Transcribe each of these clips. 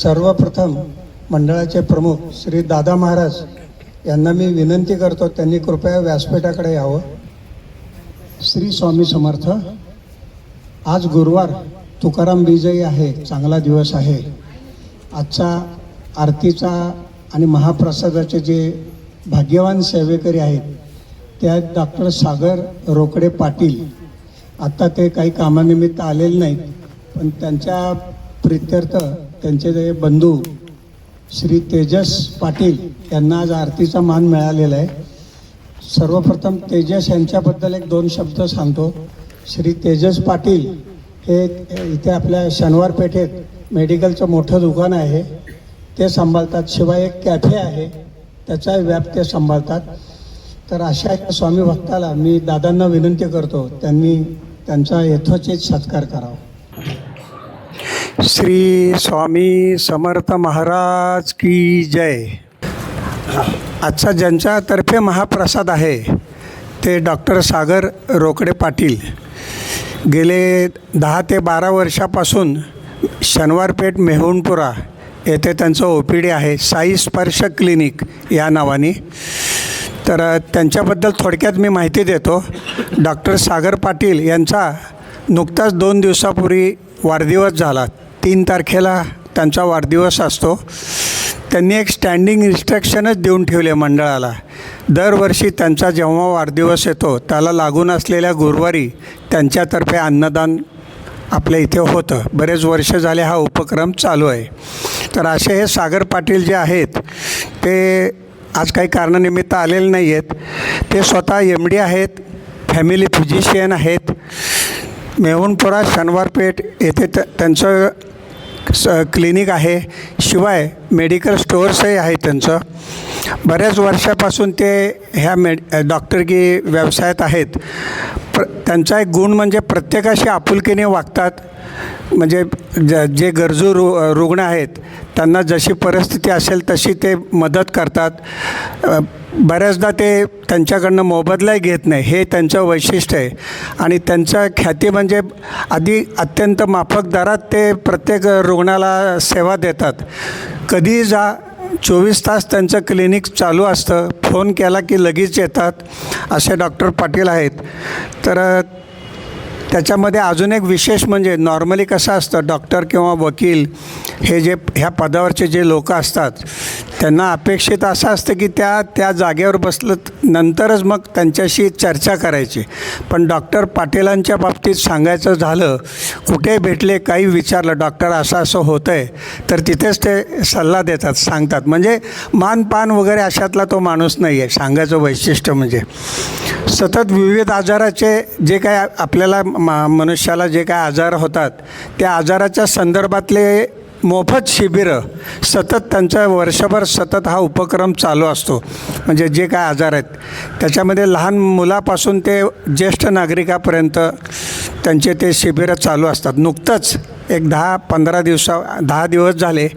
सर्वप्रथम मंडळाचे प्रमुख श्री दादा महाराज यांना मी विनंती करतो, त्यांनी कृपया व्यासपीठाकडे यावं. श्री स्वामी समर्थ. आज गुरुवार तुकाराम बीजही आहे, चांगला दिवस आहे. आजचा आरतीचा आणि महाप्रसादाचे जे भाग्यवान सेवेकरी आहेत ते आहेत डॉक्टर सागर रोकडे पाटील. आत्ता ते काही कामानिमित्त आलेले नाहीत, पण त्यांच्या प्रित्यर्थ त्यांचे जे बंधू श्री तेजस पाटील यांना आज आरतीचा मान मिळालेला आहे. सर्वप्रथम तेजस यांच्याबद्दल एक दोन शब्द सांगतो. श्री तेजस पाटील हे इथे आपल्या शनिवार पेठेत मेडिकलचं मोठं दुकान आहे, ते सांभाळतात. शिवाय एक कॅफे आहे, त्याचाही व्याप ते सांभाळतात. तर अशा एका स्वामी भक्ताला मी दादांना विनंती करतो, त्यांनी त्यांचा यथोचित सत्कार करावा. श्री स्वामी समर्थ महाराज की जय. आजचा ज्यांच्यातर्फे महाप्रसाद आहे ते डॉक्टर सागर रोकडे पाटील. गेले 10 ते 12 वर्षापासून शनिवारपेठ मेहुणपुरा येथे त्यांचं OPD आहे, साई स्पर्श क्लिनिक या नावाने. तर त्यांच्याबद्दल थोडक्यात मी माहिती देतो. डॉक्टर सागर पाटील यांचा नुकताच 2 दिवसापूर्वी वाढदिवस झाला. 3 तारखेला त्यांचा वाढदिवस असतो. त्यांनी एक स्टँडिंग इन्स्ट्रक्शनच देऊन ठेवले मंडळाला. दरवर्षी त्यांचा जेव्हा वाढदिवस येतो त्याला लागून असलेल्या गुरुवारी त्यांच्यातर्फे अन्नदान आपल्या इथे होतं. बरेच वर्ष झाले हा उपक्रम चालू आहे. तर असे हे सागर पाटील जे आहेत ते आज काही कारणानिमित्त आलेले नाही आहेत. ते स्वतः MD आहेत, फॅमिली फिजिशियन आहेत. मेहुणपुरा शनिवारपेठ येथे त्यांचं क्लिनिक आहे. शिवाय मेडिकल स्टोअर्सही आहे त्यांचं. बऱ्याच वर्षापासून ते ह्या डॉक्टरकी व्यवसायात आहेत. त्यांचा एक गुण म्हणजे प्रत्येकाशी आपुलकीने वागतात. म्हणजे जे गरजू रुग्ण आहेत त्यांना जशी परिस्थिती असेल तशी ते मदत करतात. बऱ्याचदा ते त्यांच्याकडनं मोबदलाही घेत नाही, हे त्यांचं वैशिष्ट्य आहे. आणि त्यांचं ख्याती म्हणजे अत्यंत माफक दरात ते प्रत्येक रुग्णाला सेवा देतात. कधीही जा, 24 तास त्यांचं क्लिनिक चालू असतं. फोन केला की लगेच येतात, असे डॉक्टर पाटील आहेत. तर त्याच्यामध्ये अजून एक विशेष म्हणजे नॉर्मली कसं असतं, डॉक्टर किंवा वकील हे जे ह्या पदावरचे जे लोक असतात त्यांना अपेक्षित असं असतं की त्या जागेवर बसलं नंतरच मग त्यांच्याशी चर्चा करायची. पण डॉक्टर पाटीलांच्या बाबतीत सांगायचं झालं, कुठे भेटले, काही विचारलं, डॉक्टर असं असं होतं आहे, तर तिथेच ते सल्ला देतात, सांगतात. म्हणजे मानपान वगैरे अशातला तो माणूस नाही आहे. सांगायचं वैशिष्ट्य म्हणजे सतत विविध आजाराचे जे काय आपल्याला मनुष्याला जे काय आजार होतात त्या आजाराच्या संदर्भातले मोफत शिबिरं सतत त्यांचं वर्षभर सतत हा उपक्रम चालू असतो. म्हणजे जे काय आजार आहेत त्याच्यामध्ये लहान मुलापासून ते ज्येष्ठ नागरिकापर्यंत त्यांचे ते शिबिरं चालू असतात. नुकतंच एक 10 दिवस झाले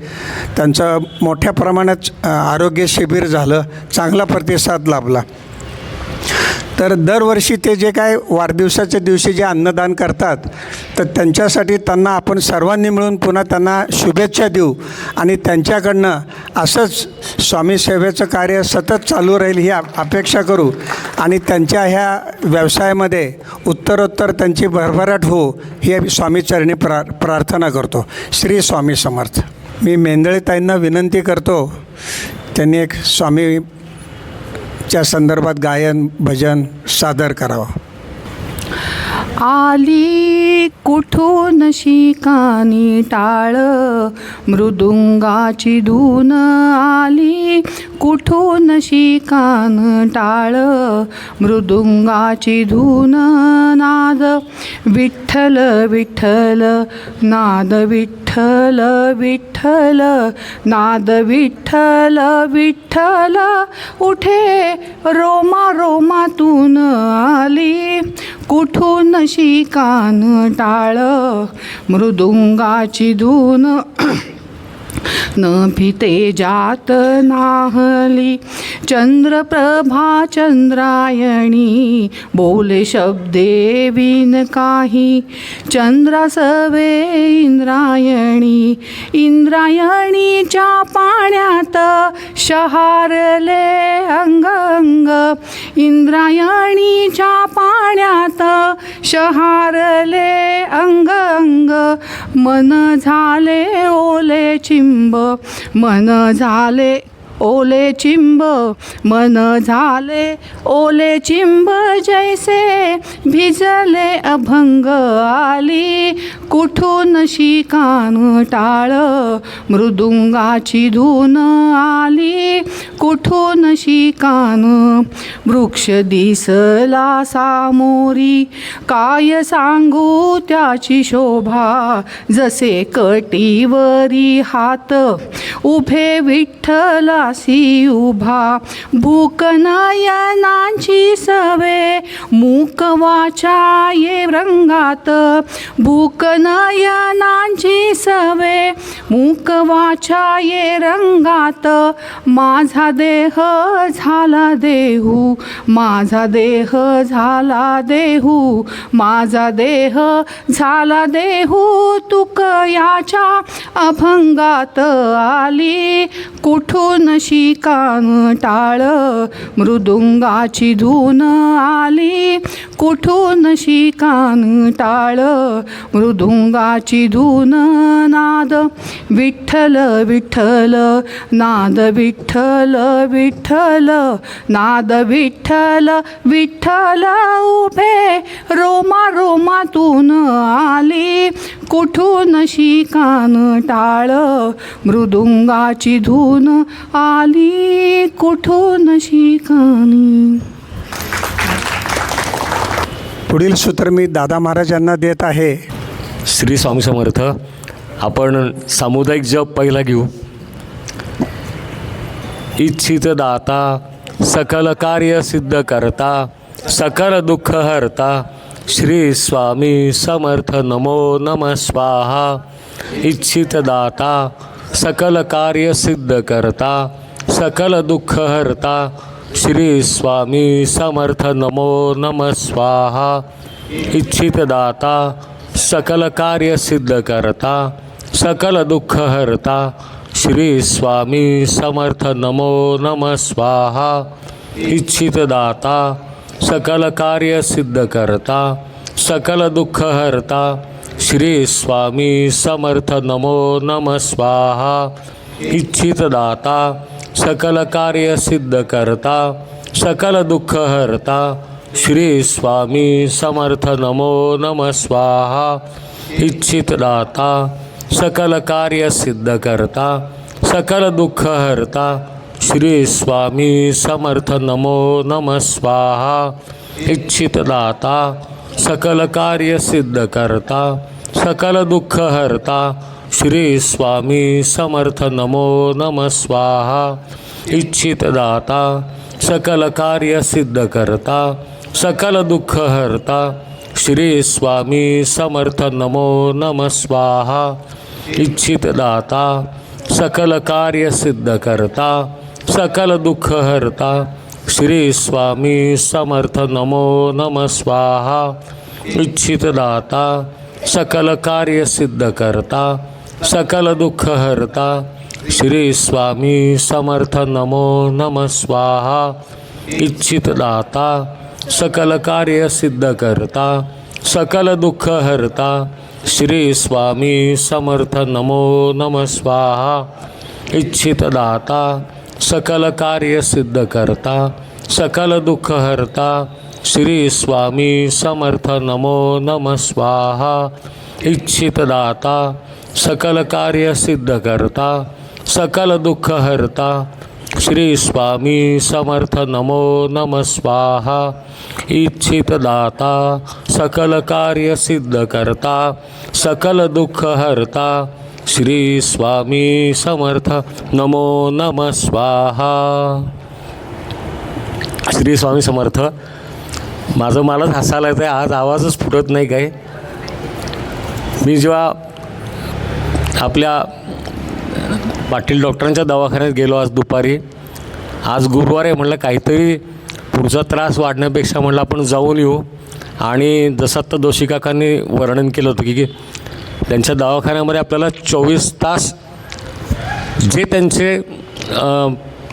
त्यांचं मोठ्या प्रमाणात आरोग्य शिबिर झालं, चांगला प्रतिसाद लाभला. तर दरवर्षी ते जे काय वाढदिवसाच्या दिवशी जे अन्नदान करतात तर त्यांच्यासाठी त्यांना आपण सर्वांनी मिळून पुन्हा त्यांना शुभेच्छा देऊ आणि त्यांच्याकडनं असंच स्वामी सेवेचं कार्य सतत चालू राहील ही अपेक्षा करू. आणि त्यांच्या ह्या व्यवसायामध्ये उत्तरोत्तर त्यांची भरभराट हो ही स्वामीचरणी प्रार्थना करतो. श्री स्वामी समर्थ. मी मेंदळेताईंना विनंती करतो, त्यांनी एक स्वामी च्या संदर्भात गायन भजन सादर करावं. आली कुठून शिकानी टाळ, मृदुंगाची धून आली कुठून शिकान टाळ, मृदुंगाची धून नाद विठ्ठल विठ्ठल, नाद विठ्ठल विठ्ठल, नाद विठ्ठल विठ्ठल, उठे रोमा रोमातून आली कुठून शिकान टाळ, मृदुंगाची धून न भिते जात नाहली चंद्रप्रभा चंद्रायणी बोले शब्दे विन काही चंद्रासवे इंद्रायणी इंद्रायणीच्या पाण्यात शहारले अंग अंग इंद्रायणीच्या पाण्यात शहारले अंग अंग मन झाले ओले चिंब मन झाले ओले चिंब मन झाले ओले चिंब जैसे भिजले अभंग आली कुठून शिकान टाळ मृदुंगाची धून आली कुठून शिकान वृक्ष दिसला सामोरी काय सांगू त्याची शोभा जसे कटीवरी हात उभे विठ्ठला उभा भूक नयनांची सवे मूक वाचा ये रंगात भूक नयनांची सवे मूक वाचा ये रंगात माझा देह झाला देहू माझा देह झाला देहू माझा देह झाला देहू तुक याच्या अभंगात आली कुठून शिकान टाळ मृदुंगाची धून आली कुठून शिकान टाळ मृदुंगाची धून नाद विठ्ठल विठ्ठल नाद विठ्ठल विठ्ठल नाद विठ्ठल विठ्ठल उभे रोमा रोमातून आली कुठून शिकान टाळ मृदुंगाची धून आली कुठून शिकानी. पुढील सूत्र मी दादा महाराज यांना देत आहे. श्री स्वामी समर्थ. आपण सामुदायिक जप पहिला घेऊ. इच्छित दाता सकल कार्य सिद्ध करता सकल दुःख हरता श्री स्वामी समर्थ नमो नमः स्वाहा. इच्छित दाता सकल कार्य सिद्ध करता सकल दुःख हरता श्री स्वामी समर्थ नमो नमः स्वाहा. इच्छित दाता सकल कार्य सिद्ध करता सकल दुःख हरता श्री स्वामी समर्थ नमो नमः स्वाहा. इच्छित दाता सकल कार्य सिद्ध करता सकल दुःख हरता श्री स्वामी समर्थ नमो नमः स्वाहा. इच्छित दाता सकल कार्य सिद्ध करता सकल दुःख हरता श्री स्वामी समर्थ नमो नमः स्वाहा. इच्छित दाता सकल कार्य सिद्ध करता सकल दुःख हरता श्री स्वामी समर्थ नमो नमः स्वाहा. इच्छित दाता सकल कार्य सिद्ध करता सकल दुःख हरता श्री स्वामी समर्थ नमो नमः स्वाहा. इच्छित दाता सकल कार्य सिद्ध करता सकल दुःख हरता श्री स्वामी समर्थ नमो नमः स्वाहा. इच्छित दाता सकल कार्य सिद्ध करता सकल दुःख हरता श्री स्वामी समर्थ नमो नमः स्वाहा. इच्छित दाता सकल कार्य सिद्ध करता सकल दुःख हरता श्री स्वामी समर्थ नमो नमः स्वाहा. इच्छित दाता सकल कार्य सिद्ध करता सकल दुःख हरता श्री स्वामी समर्थ नमो नमः स्वाहा. इच्छित दाता सकल कार्य सिद्ध करता सकल दुःख हरता श्री स्वामी समर्थ नमो नमः स्वाहा. इच्छित दाता सकल कार्य सिद्ध करता सकल दुःख हरता श्री स्वामी समर्थ नमो नमः स्वाहा. इच्छित दाता सकल कार्य सिद्ध करता सकल दुःख हरता श्री स्वामी समर्थ नमो नमः स्वाहा. श्री स्वामी समर्थ. मलाच हसायला येतं आहे. आज आवाजच फुटत नाही काय. मी जेव्हा आपल्या पाटील डॉक्टरांच्या दवाखान्यात गेलो आज दुपारी. आज गुरुवार आहे, म्हणलं काहीतरी पुढचा त्रास वाढण्यापेक्षा म्हणलं आपण जाऊन येऊ. आणि जसं आत्ता दोशी काकांनी वर्णन केलं होतं की त्यांच्या दवाखान्यामध्ये आपल्याला 24 तास जे त्यांचे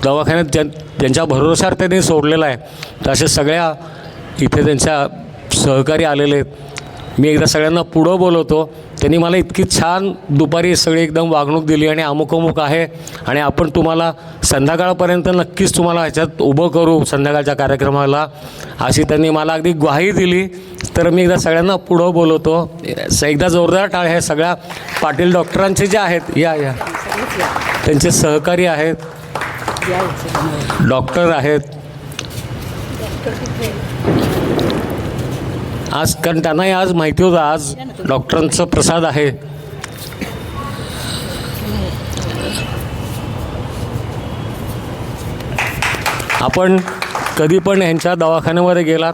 दवाखान्यात त्यांच्या भरोश्यावर त्यांनी सोडलेलं आहे, तर अशा सगळ्या इथे त्यांच्या सहकारी आलेले आहेत. मी एकदा सगळ्यांना पुढं बोलवतो. त्यांनी मला इतकी छान दुपारी सगळी एकदम वागणूक दिली आणि अमुक आहे आणि आपण तुम्हाला संध्याकाळपर्यंत नक्कीच तुम्हाला ह्याच्यात उभं करू संध्याकाळच्या कार्यक्रमाला, अशी त्यांनी मला अगदी ग्वाही दिली. तर मी एकदा सगळ्यांना पुढं बोलवतो. एकदा जोरदार टाळ हे सगळ्या पाटील डॉक्टरांचे जे आहेत, या त्यांचे सहकारी आहेत, डॉक्टर आहेत आज, कारण त्यांनाही आज माहिती होतं आज डॉक्टरांचा प्रसाद आहे. आपण कधी पण ह्यांच्या दवाखान्यामध्ये गेलात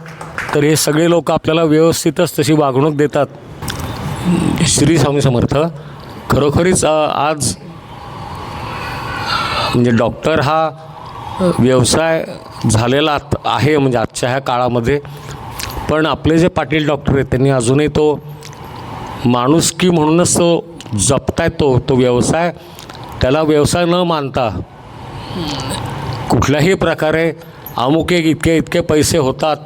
तर हे सगळे लोक आपल्याला व्यवस्थितच तशी वागणूक देतात. श्री स्वामी समर्थ. खरोखरीच आज म्हणजे डॉक्टर हा व्यवसाय झालेला आहे म्हणजे आजच्या ह्या काळामध्ये. पण आपले जे पाटील डॉक्टर आहेत त्यांनी अजूनही तो माणुसकी म्हणूनच तो जपतायत तो व्यवसाय. त्याला व्यवसाय न मानता कुठल्याही प्रकारे अमुक एक इतके पैसे होतात,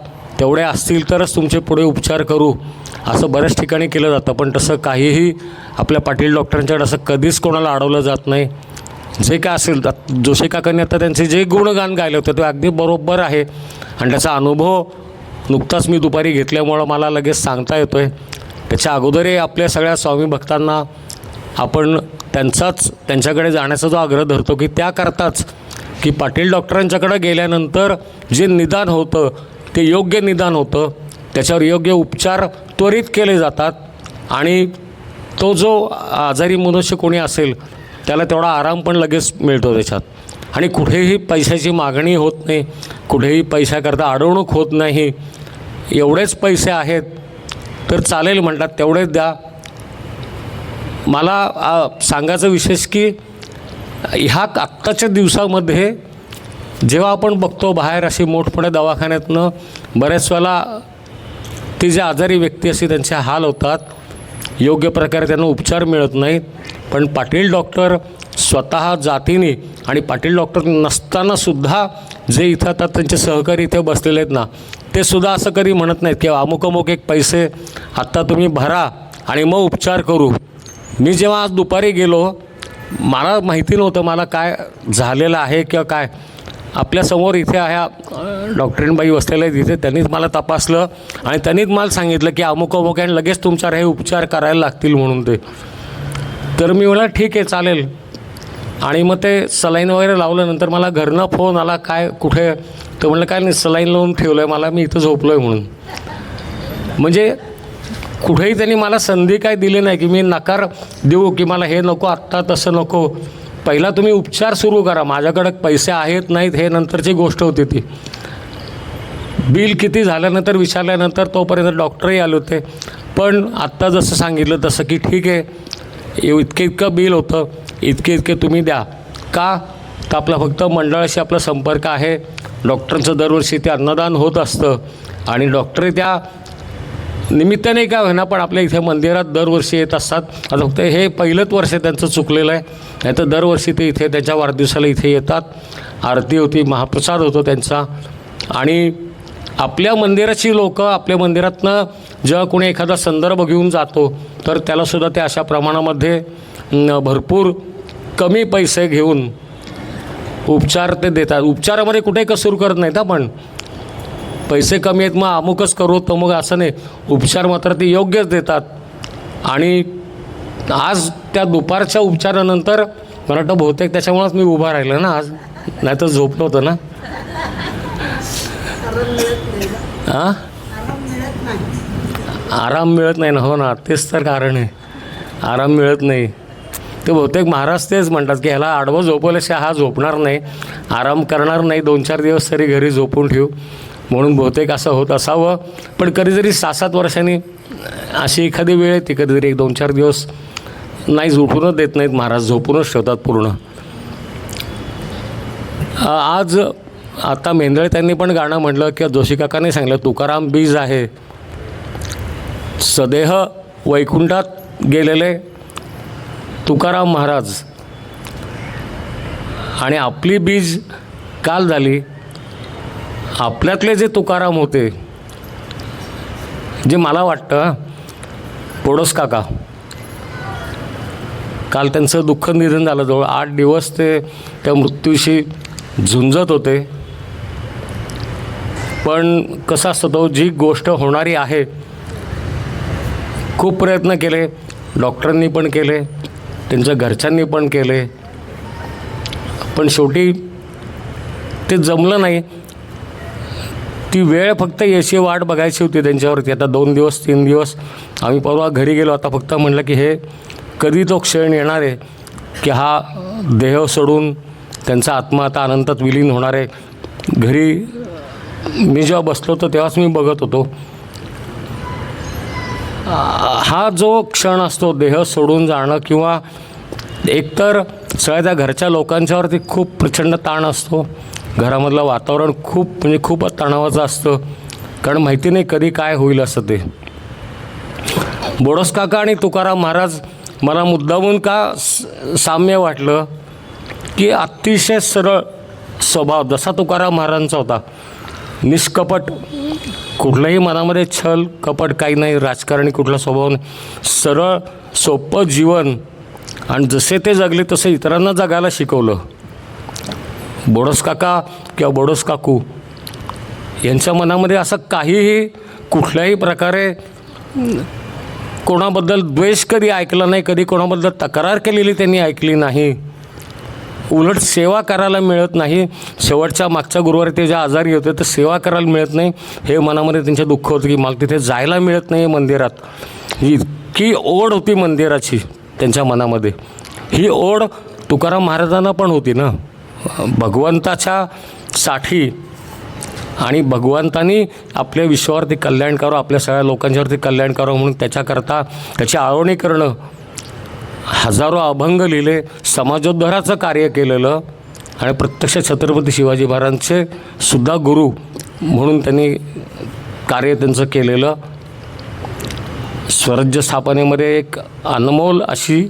तेवढे असतील तरच तुमचे पुढे उपचार करू, असं बऱ्याच ठिकाणी केलं जातं. पण तसं काहीही आपल्या पाटील डॉक्टरांच्याकडे असं कधीच कोणाला अडवलं जात नाही. जे काय असेल, जोशी काकांनी आता त्यांचे जे गुणगान गायले होते ते अगदी बरोबर आहे आणि त्याचा अनुभव नुकताच मी दुपारी घेतल्यामुळं मला लगेच सांगता येतो आहे. त्याच्या अगोदरही आपल्या सगळ्या स्वामी भक्तांना आपण त्यांच्याकडे जाण्याचा जो आग्रह धरतो की त्याकरताच की पाटील डॉक्टरांच्याकडे गेल्यानंतर जे निदान होतं ते योग्य निदान होतं, त्याच्यावर योग्य उपचार त्वरित केले जातात आणि तो जो आजारी मनुष्य कोणी असेल त्याला तेवढा आराम पण लगेच मिळतो त्याच्यात. आणि कुठेही पैशाची मागणी होत नाही, कुठेही पैशाकरता अडवणूक होत नाही. एवढेच पैसे आहेत तर चालेल म्हणतात तेवढेच द्या. मला सांगायचं विशेष की ह्या आत्ताच्या दिवसामध्ये जेव्हा आपण बघतो बाहेर अशी मोठमोठ्या दवाखान्यातनं बऱ्याच वेळेला ते जे आजारी व्यक्ती असते त्यांचे हाल होतात, योग्य प्रकारे त्यांना उपचार मिळत नाहीत. पण पाटील डॉक्टर स्वतः जातीने आणि पाटील डॉक्टर नसतानासुद्धा जे इथं आता त्यांचे सहकारी इथे बसलेले आहेत ना, ते सुद्धा असं कधी म्हणत नाहीत की अमुक एक पैसे आत्ता तुम्ही भरा आणि मग उपचार करू. मी जेव्हा आज दुपारी गेलो, मला माहिती नव्हतं मला काय झालेलं आहे किंवा काय. आपल्यासमोर इथे ह्या डॉक्टरीनबाई बसलेल्या आहेत इथे, त्यांनीच मला तपासलं आणि त्यांनीच मला सांगितलं की अमुक आणि लगेच तुमच्यावर हे उपचार करायला लागतील म्हणून ते. तर मी म्हटलं ठीक आहे चालेल. आणि मग ते सलाईन वगैरे लावलं. नंतर मला घरनं फोन आला, काय कुठे, तर म्हटलं काय नाही सलाईन लावून ठेवलं आहे मला, मी इथं झोपलो आहे म्हणून. म्हणजे कुठेही त्यांनी मला संधी काय दिली नाही की मी नकार देऊ की मला हे नको आत्ता तसं नको. पहिला तुम्ही उपचार सुरू करा, माझ्याकडे पैसे आहेत नाहीत हे नंतरची गोष्ट होती ती. बिल किती झाल्यानंतर विचारल्यानंतर तोपर्यंत डॉक्टरही आले होते. पण आत्ता जसं सांगितलं तसं की ठीक आहे इतकं बिल होतं, इतके तुम्ही द्या. का तर आपला फक्त मंडळाशी आपला संपर्क आहे. डॉक्टरांचं दरवर्षी ते अन्नदान होत असतं आणि डॉक्टर त्या निमित्ताने का होईना पण आपल्या इथे मंदिरात दरवर्षी येत असतात. आता फक्त हे पहिलंच वर्ष त्यांचं चुकलेलं आहे, नाही तर दरवर्षी ते इथे त्यांच्या वाढदिवसाला इथे येतात. आरती होती, महाप्रसाद होतो त्यांचा. आणि आपल्या मंदिराची लोक आपल्या मंदिरातनं जेव्हा कोणी एखादा संदर्भ घेऊन जातो तर त्यालासुद्धा ते अशा प्रमाणामध्ये भरपूर कमी पैसे घेऊन उपचार ते देतात. उपचारामध्ये कुठे कसूर करत नाहीत. पण पैसे कमी आहेत मग अमुकच करू तर मग असं नाही, उपचार मात्र ते योग्यच देतात. आणि आज त्या दुपारच्या उपचारानंतर मला वाटतं बहुतेक त्याच्यामुळंच मी उभा राहिलो ना आज, नाही तर झोपलो होतं ना. हां आराम मिळत नाही ना. हो ना, तेच तर कारण आहे, आराम मिळत नाही. ते बहुतेक महाराज तेच म्हणतात की ह्याला आडवं झोपवल्याशिवाय हा झोपणार नाही, आराम करणार नाही, 2-4 दिवस तरी घरी झोपून ठेवू, म्हणून बहुतेक असं होत असावं. पण कधीतरी 6-7 वर्षांनी अशी एखादी वेळ येते, कधीतरी 1-2-4 दिवस नाहीच, उठूनच देत नाहीत महाराज, झोपूनच ठेवतात पूर्ण. आज आता मेंदळे त्यांनी पण गाणं म्हटलं किंवा जोशी काकांनी सांगितलं, तुकाराम बीज आहे. सदेह वैकुंठात गेलेले तुकाराम महाराज आणि आपली बीज काल झाली. आपल्यातले जे तुकाराम होते, जे मला वाटतं पोडस काका, काल त्यांचं दुःख निधन झालं. जवळ 8 दिवस ते त्या मृत्यूशी झुंजत होते. पण कसं असतं, तो जी गोष्ट होणारी आहे, खूप प्रयत्न केले, डॉक्टरांनी पण केले, त्यांच्या घरच्यांनी पण केले, पण शेवटी ते जमलं नाही. ती वेळ फक्त याची वाट बघायची होती त्यांच्यावरती. आता 2 दिवस 3 दिवस आम्ही परवा घरी गेलो. आता फक्त म्हटलं की हे कधी तो क्षण येणार आहे की हा देह सोडून त्यांचा आत्मा आता अनंतात विलीन होणार आहे. घरी मी जेव्हा बसलो होतो तेव्हाच मी बघत होतो, हा जो क्षण असतो देह सोडून जाणं, किंवा एकतर सगळ्या त्या घरच्या लोकांच्यावरती खूप प्रचंड ताण असतो. घरामधलं वातावरण खूप तणावाचं असतं, कारण माहिती नाही कधी काय होईल असं. ते बोडस काका आणि तुकाराम महाराज मला मुद्दामून का साम्य वाटलं की अतिशय सरळ स्वभाव जसा तुकाराम महाराजांचा होता, निष्कपट, कुठलंही मनामध्ये छल कपट काही नाही, राजकारणी कुठला स्वभाव नाही, सरळ सोपं जीवन, आणि जसे ते जगले तसे इतरांना जगायला शिकवलं. बोडस काका किंवा बोडस काकू यांच्या मनामध्ये असं काहीही कुठल्याही प्रकारे कोणाबद्दल द्वेष कधी ऐकला नाही, कधी कोणाबद्दल तक्रार केलेली त्यांनी ऐकली नाही. उलट सेवा करायला मिळत नाही. शेवटच्या मागच्या गुरुवारी ते ज्या आजारी होते तर सेवा करायला मिळत नाही हे मनामध्ये त्यांचे दुःख होतं की मला तिथे जायला मिळत नाही मंदिरात. इतकी ओढ होती मंदिराची त्यांच्या मनामध्ये. ही ओढ तुकाराम महाराजांना पण होती ना, भगवंताच्या साठी, आणि भगवंतानी आपल्या विश्वावरती कल्याण करावं, आपल्या सगळ्या लोकांच्यावरती कल्याण करावं म्हणून त्याच्याकरता त्याची आळवणी करणं, हजारो अभंग लिहिले, समाजोद्धाराचं कार्य केलेलं, आणि प्रत्यक्ष छत्रपती शिवाजी महाराजांचे सुद्धा गुरु म्हणून त्यांनी कार्य त्यांचं केलेलं. स्वराज्य स्थापनेमध्ये एक अनमोल अशी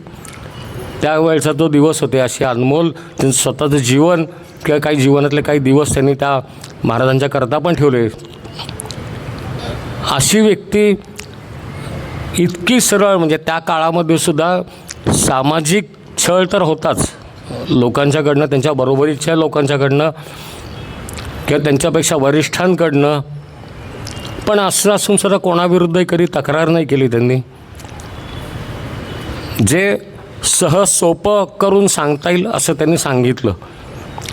त्यावेळेचा तो दिवस होते, अशी अनमोल त्यांचं स्वतःचं जीवन किंवा काही जीवनातले काही दिवस त्यांनी त्या महाराजांच्या करता पण ठेवले. अशी व्यक्ती इतकी सरळ, म्हणजे त्या काळामध्ये सुद्धा सामाजिक छळ तर होताच लोकांच्याकडनं, त्यांच्या बरोबरीच्या लोकांच्याकडनं किंवा त्यांच्यापेक्षा वरिष्ठांकडनं, पण असं असून सुद्धा कोणाविरुद्धही कधी तक्रार नाही केली त्यांनी. जे सहज सोपं करून सांगता येईल असं त्यांनी सांगितलं.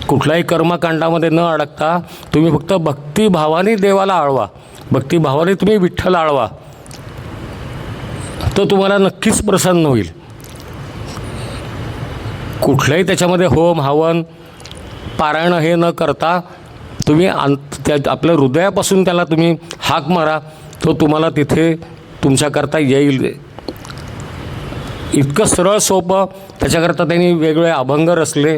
कुठल्याही कर्मकांडामध्ये न अडकता तुम्ही फक्त भक्तिभावाने देवाला आळवा, भक्तिभावाने तुम्ही विठ्ठल आळवा, तो तुम्हाला नक्कीच प्रसन्न होईल. कुठल्याही त्याच्यामध्ये होम हवन पारायण हे न करता तुम्ही त्या आपल्या हृदयापासून त्याला तुम्ही हाक मारा, तो तुम्हाला तिथे तुमच्याकरता येईल. इतकं सरळ सोपं. त्याच्याकरता त्यांनी वेगवेगळे अभंग रचले.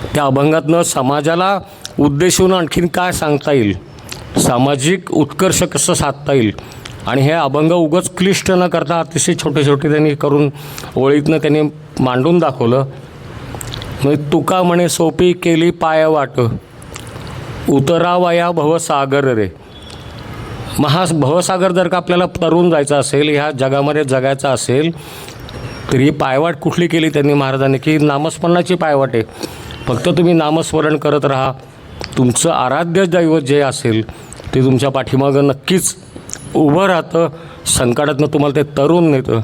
त्या अभंगातनं समाजाला उद्देशून आणखीन काय सांगता येईल, सामाजिक उत्कर्ष कसं साधता येईल, आणि हे अभंग उगाच क्लिष्ट न करता अतिशय छोटे छोटे त्यांनी करून ओळीतनं त्यांनी मांडून दाखवलं. म्हणजे तुका म्हणे सोपी केली पाय वाट, उतरावया भवसागर रे. भवसागर जर का आपल्याला तरून जायचं असेल, ह्या जगामध्ये जगायचं असेल, तर ही पायवाट कुठली केली त्यांनी महाराजांनी, की नामस्मरणाची पायवाट आहे. फक्त तुम्ही नामस्मरण करत राहा. तुमचं आराध्य दैवत जे असेल ते तुमच्या पाठीमागं नक्कीच उभं राहतं, संकटातनं तुम्हाला ते तरून नेतं.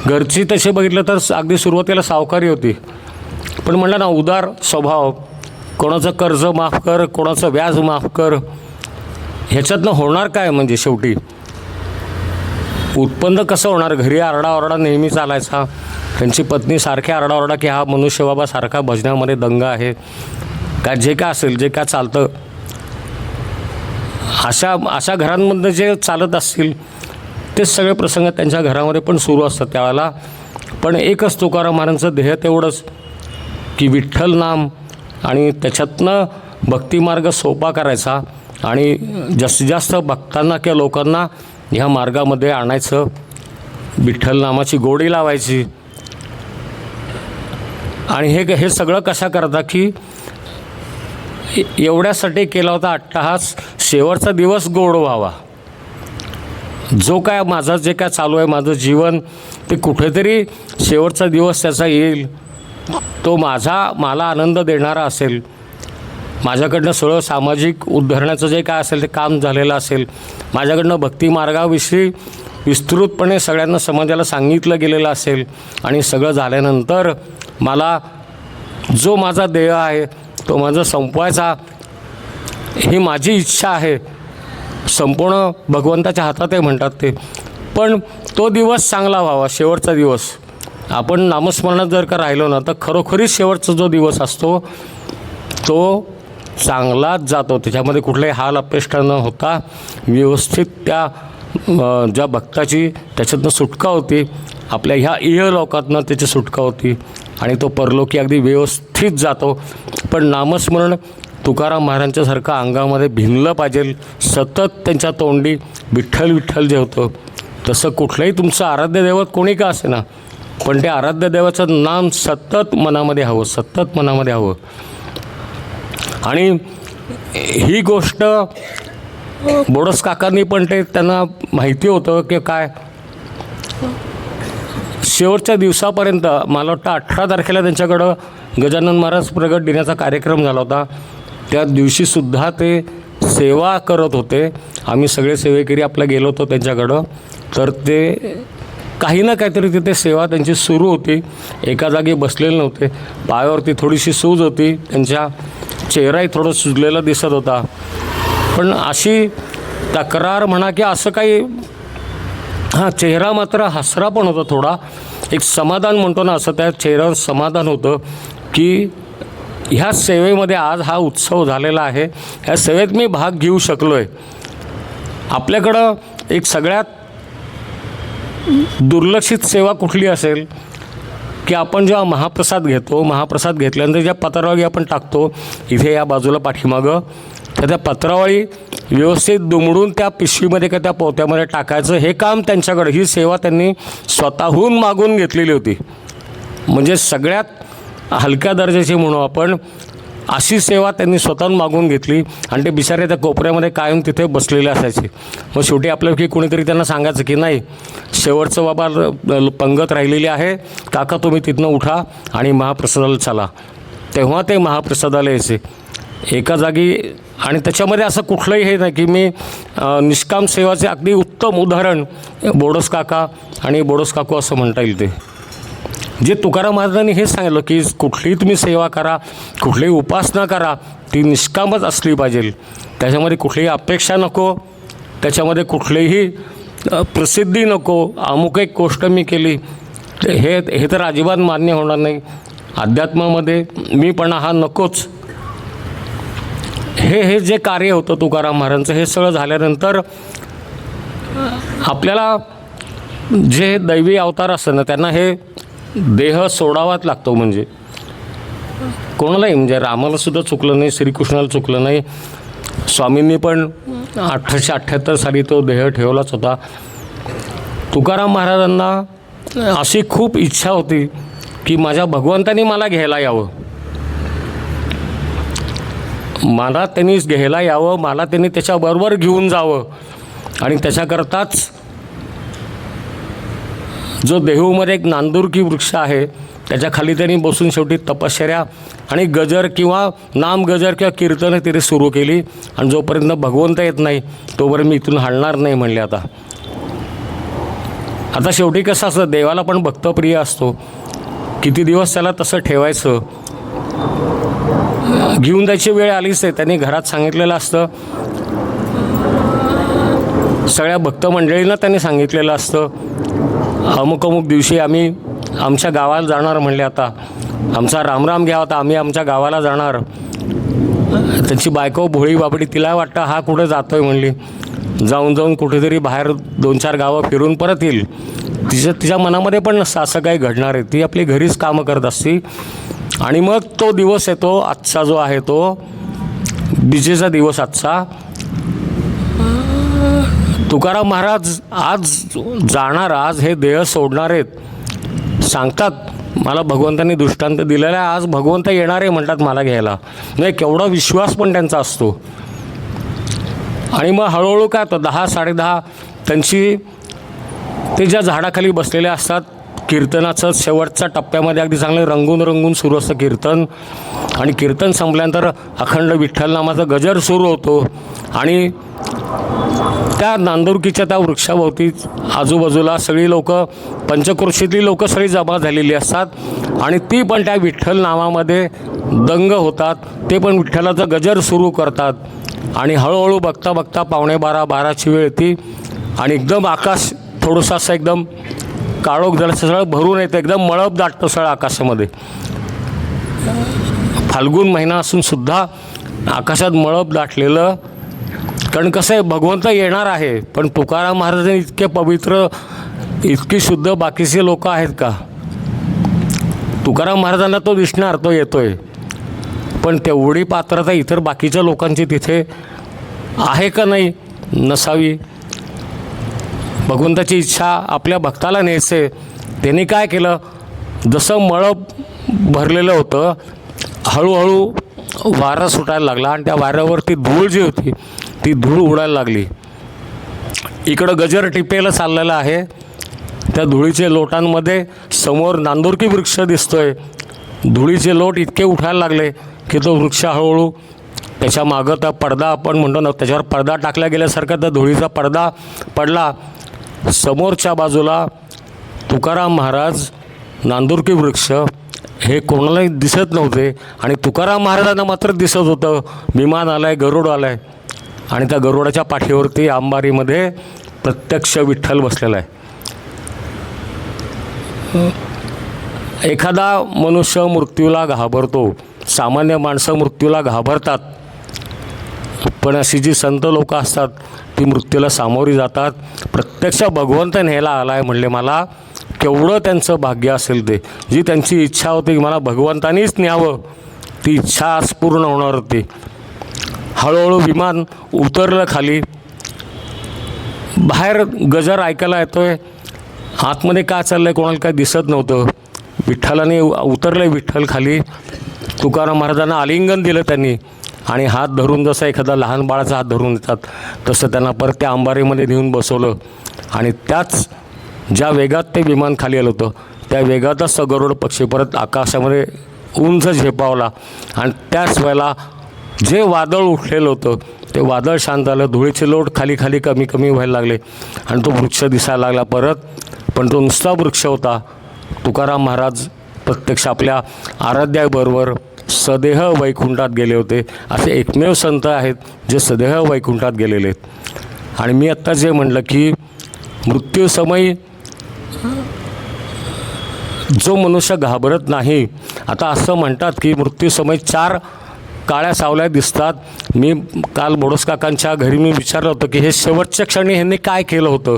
घरची तसे बघितलं तर अगदी सुरुवातीला सावकारी होती, पण म्हणलं ना उदार स्वभाव, कोणाचं कर्ज माफ कर, कोणाचं व्याज माफ कर, ह्याच्यातनं होणार काय, म्हणजे शेवटी उत्पन्न कसं होणार. घरी आरडाओरडा नेहमी चालायचा, त्यांची पत्नी सारखी आरडाओरडा की हा मनुष्य बाबा सारखा भजनामध्ये दंग आहे, काय जे काय असेल जे काय चालतं, अशा घरांमधनं जे चालत असतील ते सगळे प्रसंग त्यांच्या घरामध्ये पण सुरू असतात त्यावेळेला. पण एकच तुकाराम महाराजांचं ध्येय तेवढंच की विठ्ठल नाम आणि त्याच्यातनं भक्तिमार्ग सोपा करायचा आणि जास्तीत जास्त भक्तांना किंवा लोकांना ह्या मार्गामध्ये आणायचं, विठ्ठल नामाची गोडी लावायची. आणि हे सगळं कशा करता की एवढ्यासाठी केला होता अट्टहास, शेवटचा दिवस गोड व्हावा. जो काय माझं जे काय चालू आहे माझं जीवन, ते कुठेतरी शेवटचा दिवस त्याचा येईल, तो मला आनंद देणारा असेल. माझ्याकडनं सगळं सामाजिक उद्धरण्याचं जे काय असेल ते काम झालेलं असेल. माझ्याकडनं भक्तिमार्गाविषयी विस्तृतपणे सगळ्यांना समाजाला सांगितलं गेलेलं असेल. आणि सगळं झाल्यानंतर मला जो माझा देह आहे तो माझा संपवायचा, ही माझी इच्छा आहे. संपूर्ण भगवंताच्या हातात आहे म्हणतात ते. पण तो दिवस चांगला व्हावा, शेवटचा दिवस. आपण नामस्मरणात जर का राहिलो ना तर खरोखरीच शेवटचा जो दिवस असतो तो चांगलाच जातो. त्याच्यामध्ये कुठलाही हाल अपेष्टा न होता व्यवस्थित त्या ज्या भक्ताची त्याच्यातनं सुटका होती, आपल्या ह्या इहलोकातनं त्याची सुटका होती आणि तो परलोकी अगदी व्यवस्थित जातो. पण नामस्मरण तुकाराम महाराजांच्यासारखं अंगामध्ये भिनलं पाहिजे. सतत त्यांच्या तोंडी विठ्ठल विठ्ठल जे होतं तसं कुठलंही तुमचं आराध्य दैवत कोणी का असे ना, पण ते आराध्य देवाचं नाम सतत मनामध्ये हवं, सतत मनामध्ये हवं. आणि ही गोष्ट बोडस काकांनी पण ते त्यांना माहिती होतं की काय, शेवटच्या दिवसापर्यंत मला वाटतं 18 तारखेला त्यांच्याकडं गजानन महाराज प्रगट दिनाचा कार्यक्रम झाला होता. त्या दिवशीसुद्धा ते सेवा करत होते. आम्ही सगळे सेवेकरी आपल्या गेलो होतो त्यांच्याकडं. तर ते काही ना काहीतरी तिथे सेवा त्यांची सुरू होती. एका जागी बसलेले नव्हते. पायावरती थोडीशी सूज होती, त्यांच्या चेहराही थोडं सुजलेला दिसत होता. पण अशी तक्रार म्हणा की असं काही, चेहरा मात्र हसरा पण होता थोडा. एक समाधान म्हणतो ना, असं त्या चेहऱ्यावर समाधान होतं की ह्या सेवेमध्ये आज हा उत्सव झालेला आहे, ह्या सेवेत मी भाग घेऊ शकलो आहे. आपल्याकडं एक सगळ्यात दुर्लक्षित सेवा कुठली असेल की आपण जेव्हा महाप्रसाद घेतो, महाप्रसाद घेतल्यानंतर ज्या पत्रावळी आपण टाकतो इथे या बाजूला पाठीमागं, तर त्या पत्रावळी व्यवस्थित दुमडून त्या पिशवीमध्ये का त्या पोत्यामध्ये टाकायचं, हे काम त्यांच्याकडे, ही सेवा त्यांनी स्वतःहून मागून घेतलेली होती. म्हणजे सगळ्यात हलक्या दर्जाची म्हणू आपण, अशी सेवा त्यांनी स्वतःहून मागून घेतली. आणि ते बिचारे त्या कोपऱ्यामध्ये कायम तिथे बसलेले असायचे. मग शेवटी आपल्याला की कोणीतरी त्यांना सांगायचं की नाही, शेवटचं बाबा पंगत राहिलेली आहे, काका तुम्ही तिथनं उठा आणि महाप्रसादाला चला. तेव्हा ते महाप्रसादाला यायचे एका जागी. आणि त्याच्यामध्ये असं कुठलंही हे नाही की मी निष्काम सेवाचे अगदी उत्तम उदाहरण बोडस काका आणि बोडस काकू असं म्हणता येईल. ते जे तुकाराम महाराजांनी हे सांगितलं की कुठलीही तुम्ही सेवा करा, कुठलीही उपासना करा, ती निष्कामच असली पाहिजे. त्याच्यामध्ये कुठलीही अपेक्षा नको, त्याच्यामध्ये कुठलीही प्रसिद्धी नको, अमुक एक गोष्ट मी केली, हे तर अजिबात मान्य होणार नाही. अध्यात्मामध्ये मीपणा हा नकोच. हे जे कार्य होतं तुकाराम महाराजांचं, हे सगळं झाल्यानंतर आपल्याला जे दैवी अवतार असतं ना, त्यांना हे देह सोडावाच लागतो. म्हणजे कोणालाही, म्हणजे रामालासुद्धा चुकलं नाही, श्रीकृष्णाला चुकलं नाही. स्वामींनी पण 1878 साली तो देह ठेवलाच होता. तुकाराम महाराजांना अशी खूप इच्छा होती की माझ्या भगवंतानी मला घ्यायला यावं, मला त्यांनी घ्यायला यावं, मला त्यांनी त्याच्याबरोबर घेऊन जावं. आणि त्याच्याकरताच जो देहूमध्ये एक नांदुरकी वृक्ष आहे त्याच्याखाली त्यांनी बसून शेवटी तपश्चर्या आणि गजर किंवा नाम गजर किंवा कीर्तनं तिथे सुरू केली. आणि जोपर्यंत भगवंत येत नाही तोपर्यंत मी इथून हलणार नाही म्हणले. आता शेवटी कसं असतं, देवाला पण भक्तप्रिय असतो. किती दिवस त्याला तसं ठेवायचं, घेऊन जायची वेळ आलीच आहे. त्यांनी घरात सांगितलेलं असतं, सगळ्या भक्त मंडळींना त्यांनी सांगितलेलं असतं, अमुक अमुक दिवशी आम्ही आमच्या गावाला जाणार म्हणले. आता आमचा रामराम घ्या, आता आम्ही आमच्या गावाला जाणार. त्यांची बायको भोळी बाबडी, तिला वाटतं हा कुठे जातो आहे म्हणली. जाऊन कुठेतरी बाहेर 2-4 गावं फिरून परत येईल. तिच्या मनामध्ये पण नसतं असं काही घडणार आहे. ती आपली घरीच कामं करत असते. आणि मग तो दिवस येतो आजचा जो आहे तो विजेचा दिवस आजचा. तुकाराम महाराज आज जाणार, आज हे देह सोडणार आहेत सांगतात. मला भगवंतांनी दृष्टांत दिलेला आहे, आज भगवंत येणार आहे म्हणतात मला घ्यायला. नाही, केवढा विश्वास पण त्यांचा असतो. आणि मग हळूहळू काय होतं, 10 10:30 त्यांची ते ज्या झाडाखाली बसलेले असतात, कीर्तनाचं शेवटच्या टप्प्यामध्ये अगदी चांगलं रंगून रंगून सुरू असतं कीर्तन. आणि कीर्तन संपल्यानंतर अखंड विठ्ठल नामाचा गजर सुरू होतो. आणि त्या नांदुरकीच्या त्या वृक्षाभोवती आजूबाजूला सगळी लोक, पंचक्रोशीतली लोक सगळी जमा झालेली असतात आणि ती पण त्या विठ्ठल नामामध्ये दंग होतात. ते पण विठ्ठलाचा गजर सुरू करतात. आणि हळूहळू बघता बघता 11:45-12ची वेळ येते आणि एकदम आकाश थोडंसं असं एकदम काळोख झालं, सगळं भरून येतं, एकदम मळब दाटतं सगळं आकाशामध्ये. फाल्गुन महिना असून सुद्धा आकाशात मळब दाटलेलं. कारण कसं आहे, भगवंत येणार आहे. पण तुकाराम महाराजांनी इतके पवित्र, इतकी शुद्ध बाकीचे लोक आहेत का? तुकाराम महाराजांना तो दिसणार, तो येतोय, पण तेवढी पात्रता इतर बाकीच्या लोकांची तिथे आहे का नाही? नसावी. भगवंताची इच्छा आपल्या भक्ताला न्यायचे. त्यांनी काय केलं, जसं मळब भरलेलं होतं, हळूहळू वारा सुटायला लागला आणि त्या वाऱ्यावरती धूळ जी होती ती धूळ उडायला लागली. इकडं गजर टिपेला चाललेलं आहे, त्या धुळीचे लोटांमध्ये समोर नांदुरकी वृक्ष दिसतोय. धुळीचे लोट इतके उठायला लागले की तो वृक्ष हळूहळू त्याच्या मागं त्या पडदा आपण म्हणतो ना, त्याच्यावर पडदा टाकला गेल्यासारखा त्या धुळीचा पडदा पडला. समोरच्या बाजूला तुकाराम महाराज, नांदुरकी वृक्ष हे कोणालाही दिसत नव्हते आणि तुकाराम महाराजांना मात्र दिसत होतं. विमान आलं आहे, गरुड आलं आहे आणि त्या गरुडाच्या पाठीवरती अंबारीमध्ये प्रत्यक्ष विठ्ठल बसलेला आहे. एखादा मनुष्य मृत्यूला घाबरतो, सामान्य माणसं मृत्यूला घाबरतात, पण अशी जी संत लोक असतात ती मृत्यूला सामोरी जातात. प्रत्यक्ष भगवंत न्यायला आला आहे म्हणले, मला केवढं त्यांचं भाग्य असेल ते. जी त्यांची इच्छा होती की मला भगवंतानीच न्यावं, ती इच्छा आज पूर्ण होणार होती. हळूहळू विमान उतरलं खाली. बाहेर गजर ऐकायला येतोय, आतमध्ये काय चाललं आहे कोणाला काय दिसत नव्हतं. विठ्ठलाने उतरले विठ्ठल खाली. तुकाराम महाराजांना आलिंगन दिलं त्यांनी आणि हात धरून, जसं एखादा लहान बाळाचा हात धरून देतात तसं त्यांना परत त्या अंबारीमध्ये नेऊन बसवलं. आणि त्याच ज्या वेगात ते विमान खाली आलं होतं त्या वेगातच गरुड पक्षी परत आकाशामध्ये उंच झेपावला. आणि त्याच वेळेला जे वादळ उठलेलं होतं ते वादळ शांत झालं. धुळीचे लोट खाली खाली कमी कमी व्हायला लागले आणि तो वृक्ष दिसायला लागला परत. पण तो नुसता वृक्ष होता. तुकाराम महाराज प्रत्यक्ष आपल्या आराध्याबरोबर सदेह वैकुंठात गेले होते. असे एकमेव संत आहेत जे सदेह वैकुंठात गेलेले आहेत. आणि मी आत्ता जे म्हणलं की मृत्यूसमयी जो मनुष्य घाबरत नाही, आता असं म्हणतात की मृत्यूसमयी 4 काळ्या सावल्या दिसतात. मी काल बोडस काकांच्या घरी मी विचारलं होतं की हे शेवटच्या क्षणी ह्यांनी काय केलं होतं.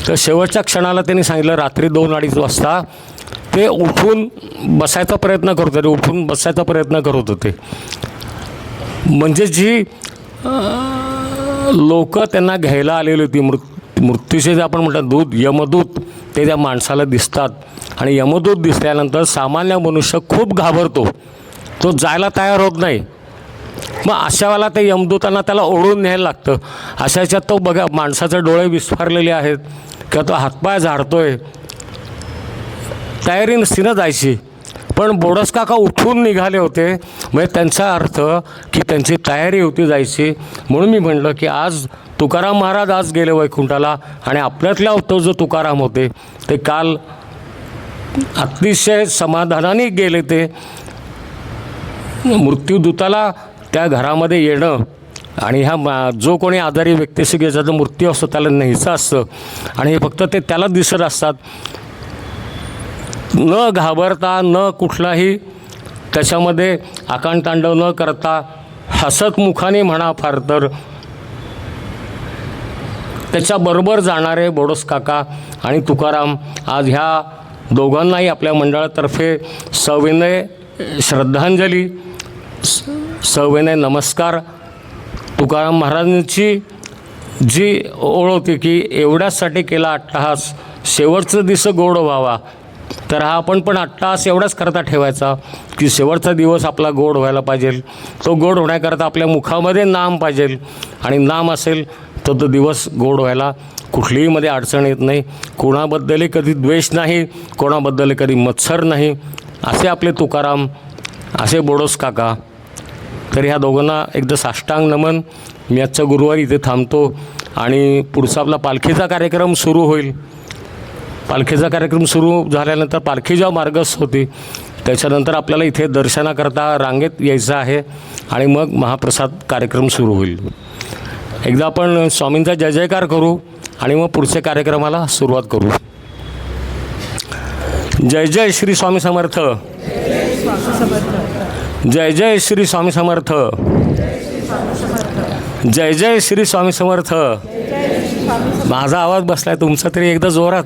तर शेवटच्या क्षणाला त्यांनी सांगितलं रात्री 2-2:30 वाजता ते उठून बसायचा प्रयत्न करत होते, उठून बसायचा प्रयत्न करत होते. म्हणजे जी लोक त्यांना घ्यायला आलेली होती, मृत्यूचे जे आपण म्हणतात दूत, यमदूत, ते त्या माणसाला दिसतात. आणि यमदूत दिसल्यानंतर सामान्य मनुष्य खूप घाबरतो, तो जायला तयार होत नाही. मग अशा वेळेला ते यमदूतांना त्याला ओढून न्यायला लागतं. अशा ह्याच्यात तो बघा माणसाचे डोळे विस्फारलेले आहेत किंवा तो हातपाय झाडतोय, तयारी नसती ना जायची. पण बोडस काका उठून निघाले होते, म्हणजे त्यांचा अर्थ की त्यांची तयारी होती जायची. म्हणून मी म्हणलं की आज तुकाराम महाराज आज गेले वैकुंठाला आणि आपल्यातल्या तो जो तुकाराम होते ते काल अतिशय समाधानाने गेले. ते मृत्यूदूताला त्या घरामध्ये येणं आणि ह्या जो कोणी आजारी व्यक्तीशी ज्याचा मृत्यू असतो त्याला न्यायचं असतं आणि हे फक्त ते त्याला दिसत असतात. न घाबरता, न कुठलाही त्याच्यामध्ये आकांतांडव न करता हसत मुखाने म्हणा फार तर त्याच्याबरोबर जाणारे बोडस काका आणि तुकाराम आज ह्या दोघांनाही आपल्या मंडळातर्फे सविनय श्रद्धांजली, सविनय नमस्कार. तुकाराम महाराजांची जी ओळ होती की एवढ्याचसाठी केला अट्टहास, शेवटचं दिवस गोड व्हावा. तर हा आपण पण अट्टहास एवढाच करता ठेवायचा की शेवटचा दिवस आपला गोड व्हायला पाहिजे. तो गोड होण्याकरता आपल्या मुखामध्ये नाम पाहिजे, आणि नाम असेल तर तो दिवस गोड व्हायला कुठलीही मध्ये अडचण येत नाही. कोणाबद्दलही कधी द्वेष नाही, कोणाबद्दल कधी मत्सर नाही. असे आपले तुकाराम, असे बोडोस काका. तर ह्या दोघांना एकदा साष्टांग नमन. मी आजच्या गुरुवारी इथे थांबतो आणि पुढचा आपला पालखीचा कार्यक्रम सुरू होईल. पालखीचा कार्यक्रम सुरू झाल्यानंतर पालखी जेव्हा मार्गस्थ होती त्याच्यानंतर आपल्याला इथे दर्शनाकरता रांगेत यायचं आहे आणि मग महाप्रसाद कार्यक्रम सुरू होईल. एकदा आपण स्वामींचा जय जयकार करू आणि मग पुढच्या कार्यक्रमाला सुरुवात करू. जय जय श्री स्वामी समर्थ. जय जय श्री स्वामी समर्थ. जय जय श्री स्वामी समर्थ. माझा आवाज बसलाय, तुमचा तरी एकदा जोरात.